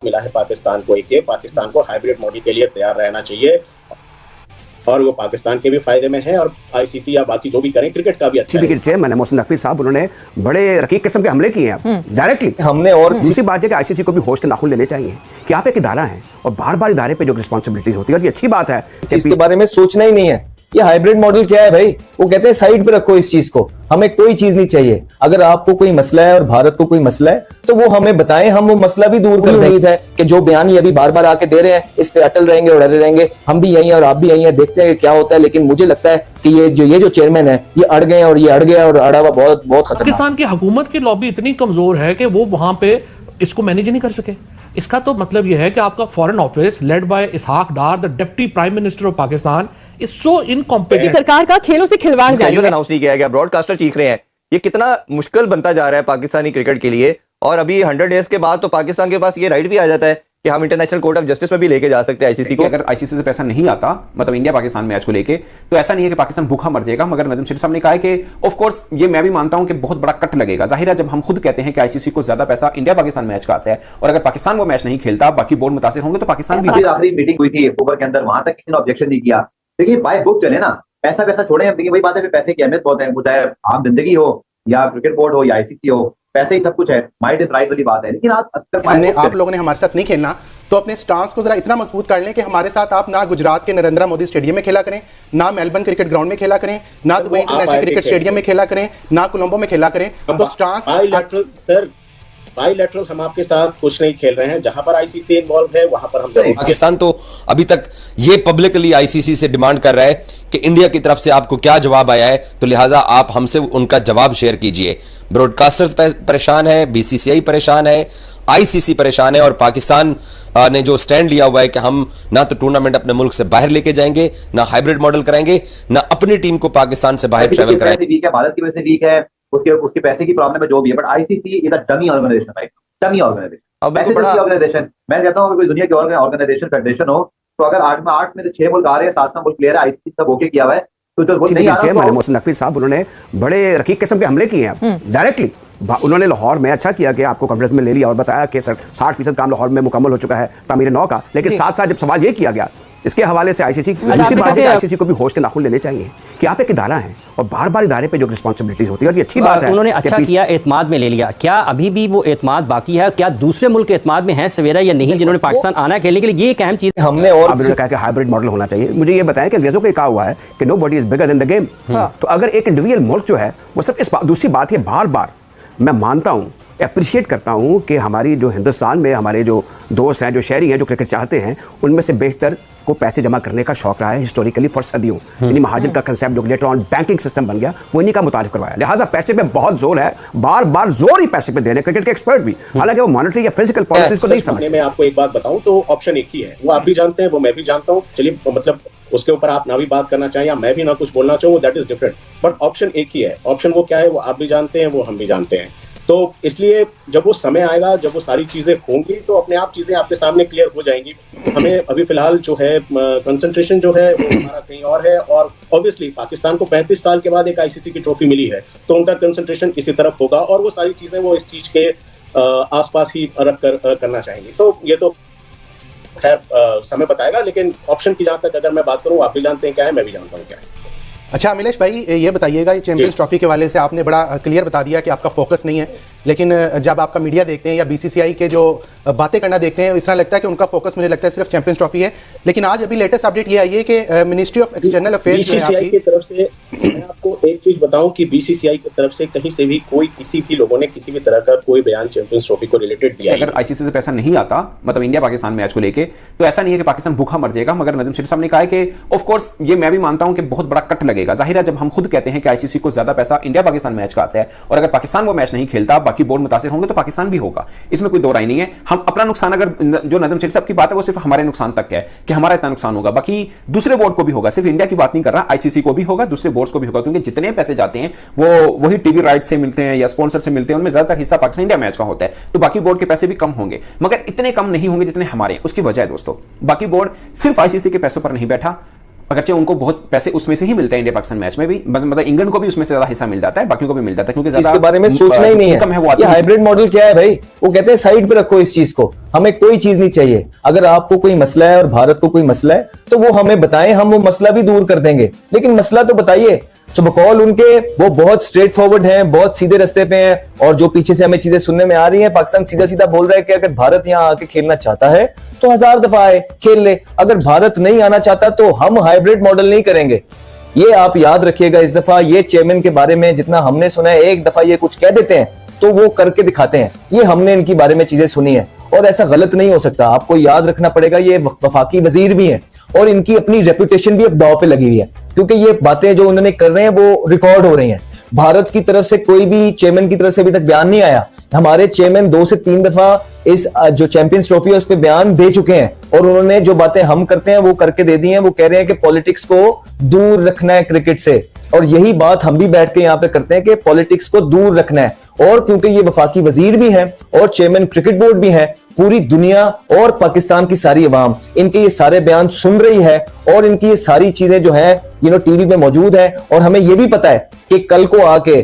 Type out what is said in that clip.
मिला है पाकिस्तान को कि पाकिस्तान को हाइब्रिड मॉडल के लिए तैयार रहना चाहिए और वो पाकिस्तान के भी फायदे में है और आईसीसी या बाकी जो भी करें क्रिकेट का भी अच्छा है। चेयरमैन मोहसिन नकवी साहब उन्होंने बड़े रकीक किस्म के हमले किए हैं डायरेक्टली हमने। और दूसरी बात है कि आईसीसी को भी होश के नाखून लेने चाहिए कि आप एक इदारा है और बार बार इदारे पे जो रिस्पांसिबिलिटी होती है और ये अच्छी बात है। इसके बारे में सोचना ही नहीं है। ये हाइब्रिड मॉडल क्या है भाई? वो कहते हैं साइड पे रखो इस चीज को, हमें कोई चीज नहीं चाहिए। अगर आपको कोई मसला है और भारत को कोई मसला है तो वो हमें बताएं, हम वो मसला भी दूर कर देंगे। है कि जो बयान ये अभी बार बार आके दे रहे हैं इस पे अटल रहेंगे और अड़े रहेंगे। हम भी यही हैं और आप भी यही हैं, देखते हैं क्या होता है। लेकिन मुझे लगता है कि ये जो चेयरमैन है ये अड़ गए और ये अड़ गया और अड़ा हुआ बहुत बहुत खतरनाक। पाकिस्तान की हुकूमत की लॉबी इतनी कमजोर है कि वो वहां पे इसको मैनेज नहीं कर सके। इसका तो मतलब यह है कि आपका foreign office led by Ishaq Dar, the deputy prime minister of Pakistan, is so incompetent. सरकार का खेलों से खिलवाड़ जारी है। अनाउंस नहीं किया गया, ब्रॉडकास्टर चीख रहे हैं। ये कितना मुश्किल बनता जा रहा है पाकिस्तानी क्रिकेट के लिए। और अभी 100 डेज के बाद तो पाकिस्तान के पास ये राइट भी आ जाता है कि हम इंटरनेशनल कोर्ट ऑफ जस्टिस में भी लेके जा सकते हैं आईसीसी को। अगर आईसीसी से पैसा नहीं आता मतलब इंडिया पाकिस्तान मैच को लेके, तो ऐसा नहीं है कि पाकिस्तान भूखा मर जाएगा। मगर नजम शेख साहब ने कहा है कि ऑफ कोर्स ये मैं भी मानता हूं कि बहुत बड़ा कट लगेगा। जाहिर है जब हम खुद कहते हैं कि आईसीसी को ज्यादा पैसा इंडिया पाकिस्तान मैच का आता है और अगर पाकिस्तान वो मैच नहीं खेलता बाकी बोर्ड मुतासिर होंगे तो पाकिस्तान भी। आखिरी मीटिंग हुई थी ओवर के अंदर, वहां तक किसी ने ऑब्जेक्शन नहीं किया। देखिए बाय बुक चले ना, पैसा छोड़े। हम देखिए वही बात है, पैसे की अहमियत बहुत है, चाहे आम जिंदगी हो या क्रिकेट बोर्ड हो या आईसीसी हो, पैसे ही सब कुछ है। माइट इज राइट वाली बात है। लेकिन आप लोगों ने हमारे साथ नहीं खेलना तो अपने स्टांस को जरा इतना मजबूत कर लें कि हमारे साथ आप ना गुजरात के नरेंद्र मोदी स्टेडियम में खेला करें, ना मेलबर्न क्रिकेट ग्राउंड में खेला करें, ना दुबई इंटरनेशनल क्रिकेट स्टेडियम में खेला करें, ना कोलंबो में खेला करें। तो स्टांस सर बायलैटरल हम आपके साथ कुछ नहीं खेल रहे हैं। जहां पर आईसीसी इन्वॉल्व है वहां पर हम पाकिस्तान तो अभी तक ये पब्लिकली आईसीसी से डिमांड कर रहा है कि इंडिया की तरफ से आपको क्या जवाब आया है, तो लिहाजा आप हमसे उनका जवाब शेयर कीजिए। ब्रॉडकास्टर्स परेशान है, बीसीसीआई परेशान है, आईसीसी परेशान है और पाकिस्तान ने जो स्टैंड लिया हुआ है कि हम ना तो टूर्नामेंट अपने मुल्क से बाहर लेके जाएंगे, ना हाइब्रिड मॉडल कराएंगे, ना अपनी टीम को पाकिस्तान से बाहर ट्रैवल कराएंगे। भारत की वजह से वीक है, उसके पैसे की प्रॉब्लम है जो भी है। But ICC is a dummy organisation, right? Dummy organisation. मैं कहता हूं कि कोई दुनिया की ऑर्गेनाइजेशन फेडरेशन हो तो अगर 8 में से 6 मुल्क आ रहे हैं, 7वां मुल्क क्लियर है, आईसीसी सब ओके किया हुआ है, तो जो नहीं आ रहा है। मोहसिन नकवी साहब उन्होंने बड़े रकीक किस्म के हमले किए हैं डायरेक्टली। उन्होंने लाहौर में अच्छा किया कि आपको कॉन्फ्रेंस में ले लिया और बताया कि 60% काम लाहौर में मुकम्मल हो चुका है तामीर 9 का। लेकिन साथ साथ जब सवाल ये किया गया इसके हवाले से आईसीसी को भी होश के नाखून लेने चाहिए कि आप एक इदारा है और बार बार इदारे पे जो रिस्पांसिबिलिटी होती है और ये अच्छी बात है। उन्होंने अच्छा किया, एतमाद में ले लिया। क्या अभी भी वो एतमाद बाकी है? क्या दूसरे मुल्क एतमाद में है सवेरा या नहीं, जिन्होंने पाकिस्तान आना है खेलने के लिए? ये एक अहम चीज हमने और उन्होंने कहा कि हाइब्रिड मॉडल होना चाहिए। मुझे ये बताया कि अंग्रेजों को कहा हुआ है कि nobody is bigger than the game. तो अगर एक इंडिविजुअल मुल्क जो है वो सिर्फ इस दूसरी बात है, बार बार मैं मानता हूँ, अप्रिशिएट करता हूं कि हमारी जो हिंदुस्तान में हमारे जो दोस्त हैं, जो शहरी हैं, जो क्रिकेट चाहते हैं, उनमें से बेशतर को पैसे जमा करने का शौक रहा है हिस्टोरिकली फॉर सदियों। यानी महाजन का कंसेप्ट जो लेटर ऑन बैंकिंग सिस्टम बन गया वो इन्हीं का मुतारिफ करवाया। लिहाजा पैसे पे बहुत जोर है, बार बार जोर ही पैसे पे दे रहे हैं क्रिकेट के एक्सपर्ट भी, हालांकि वो मॉनेटरी या फिजिकल पॉलिसीज को नहीं समझते। मैं आपको एक बात बताऊं तो ऑप्शन एक ही है, वो आप भी जानते हैं, वो मैं भी जानता हूं। चलिए मतलब उसके ऊपर आप ना भी बात करना चाहें या मैं भी ना कुछ बोलना चाहूँ, that is different. But option एक ही है। ऑप्शन वो क्या है वो आप भी जानते हैं, वो हम भी जानते हैं। तो इसलिए जब वो समय आएगा, जब वो सारी चीजें होंगी तो अपने आप चीजें आपके सामने क्लियर हो जाएंगी। हमें अभी फिलहाल जो है कंसंट्रेशन जो है वो हमारा कहीं और है। और ऑब्वियसली पाकिस्तान को 35 साल के बाद एक आईसीसी की ट्रॉफी मिली है तो उनका कंसंट्रेशन इसी तरफ होगा और वो सारी चीजें वो इस चीज के आसपास ही रख कर करना चाहेंगे। तो ये तो खैर समय बताएगा। लेकिन ऑप्शन की जहां तक अगर मैं बात करूं, आप भी जानते हैं क्या है, मैं भी जानता हूं क्या है। अच्छा अमिलेश भाई ये बताइएगा, चैंपियंस ट्रॉफी के वाले से आपने बड़ा क्लियर बता दिया कि आपका फोकस नहीं है, लेकिन जब आपका मीडिया देखते हैं या बीसीसीआई के जो बातें करना देखते हैं इस तरह लगता है कि उनका फोकस मुझे लगता है सिर्फ चैंपियंस ट्रॉफी है। लेकिन आज अभी लेटेस्ट अपडेट ये आई है कि ministry of external affairs BCCI की तरफ से, मैं आपको एक चीज बताऊं कि बीसीसीआई की तरफ से कहीं से भी कोई किसी भी लोगों ने किसी भी तरह का कोई बयान चैंपियंस ट्रॉफी को रिलेटेड दिया। अगर आईसीसी से पैसा नहीं आता मतलब इंडिया पाकिस्तान मैच को लेके, तो ऐसा नहीं है कि पाकिस्तान भूखा मर जाएगा। मगर नजम शेख साहब ने कहा है कि ऑफ कोर्स ये मैं भी मानता हूं कि बहुत बड़ा कट लगेगा। जाहिर है जब हम खुद कहते हैं कि आईसीसी को ज्यादा पैसा इंडिया पाकिस्तान मैच का आता है और अगर पाकिस्तान वो मैच नहीं खेलता बाकी बोर्ड मुतासिर होंगे तो पाकिस्तान भी होगा, इसमें कोई दो राय नहीं है। हम अपना नुकसान, अगर जो नजम शेख साहब की बात है वो सिर्फ हमारे नुकसान तक है कि हमारा इतना नुकसान होगा, बाकी दूसरे बोर्ड को भी होगा। सिर्फ इंडिया की बात नहीं कर रहा, आईसीसी को भी होगा, दूसरे बोर्ड्स को भी होगा, क्योंकि जितने पैसे जाते हैं वो वही टीवी राइट से मिलते हैं या स्पॉन्सर से मिलते हैं, उनमें ज्यादातर हिस्सा पाकिस्तान इंडिया मैच का होता है। तो बाकी बोर्ड के पैसे भी कम होंगे, मगर इतने कम नहीं होंगे जितने हमारे। उसकी वजह है दोस्तों, बाकी बोर्ड सिर्फ आईसीसी के पैसों पर नहीं बैठा, अगरचे उनको बहुत पैसे उसमें से ही मिलते हैं इंडिया पाकिस्तान मैच में भी, मतलब इंग्लैंड को भी उसमें से ज्यादा हिस्सा मिल जाता है, बाकियों को भी मिल जाता है, क्योंकि इसके बारे में सोचना ही नहीं है। ये हाइब्रिड मॉडल क्या है भाई? वो कहते हैं साइड पे रखो इस चीज को, हमें कोई चीज नहीं चाहिए। अगर आपको कोई मसला है और भारत को कोई मसला है तो वो हमें बताएं, हम वो मसला भी दूर कर देंगे, लेकिन मसला तो बताइए। सो बकौल उनके वो बहुत स्ट्रेट फॉरवर्ड हैं, बहुत सीधे रास्ते पे हैं, और जो पीछे से हमें चीजें सुनने में आ रही हैं, पाकिस्तान सीधा सीधा बोल रहा है कि अगर भारत यहाँ आके खेलना चाहता है तो 1000 दफा आए खेल ले, अगर भारत नहीं आना चाहता तो हम हाइब्रिड मॉडल नहीं करेंगे। ये आप याद रखिएगा। इस दफा ये चेयरमैन के बारे में जितना हमने सुना है, एक दफा ये कुछ कह देते हैं तो वो करके दिखाते हैं। ये हमने इनकी बारे में चीजें सुनी है और ऐसा गलत नहीं हो सकता। आपको याद रखना पड़ेगा ये वफाकी वजीर भी हैं और इनकी अपनी रेपुटेशन भी अब दांव पे लगी हुई है, क्योंकि ये बातें जो उन्होंने कर रहे हैं वो रिकॉर्ड हो रही हैं। भारत की तरफ से कोई भी चेयरमैन की तरफ से अभी तक बयान नहीं आया। हमारे चेयरमैन 2 से 3 दफा इस जो चैंपियंस ट्रॉफी है उस पर बयान दे चुके हैं और उन्होंने जो बातें हम करते हैं वो करके दे दी हैं। वो कह रहे हैं कि पॉलिटिक्स को दूर रखना है क्रिकेट से, और यही बात हम भी बैठ के यहाँ पे करते हैं कि पॉलिटिक्स को दूर रखना है। और क्योंकि ये वफाकी वजीर भी हैं और चेयरमैन क्रिकेट बोर्ड भी हैं, पूरी दुनिया और पाकिस्तान की सारी अवाम इनके ये सारे बयान सुन रही है और इनकी ये सारी चीजें जो है टीवी पे मौजूद है। और हमें ये भी पता है कि कल को आके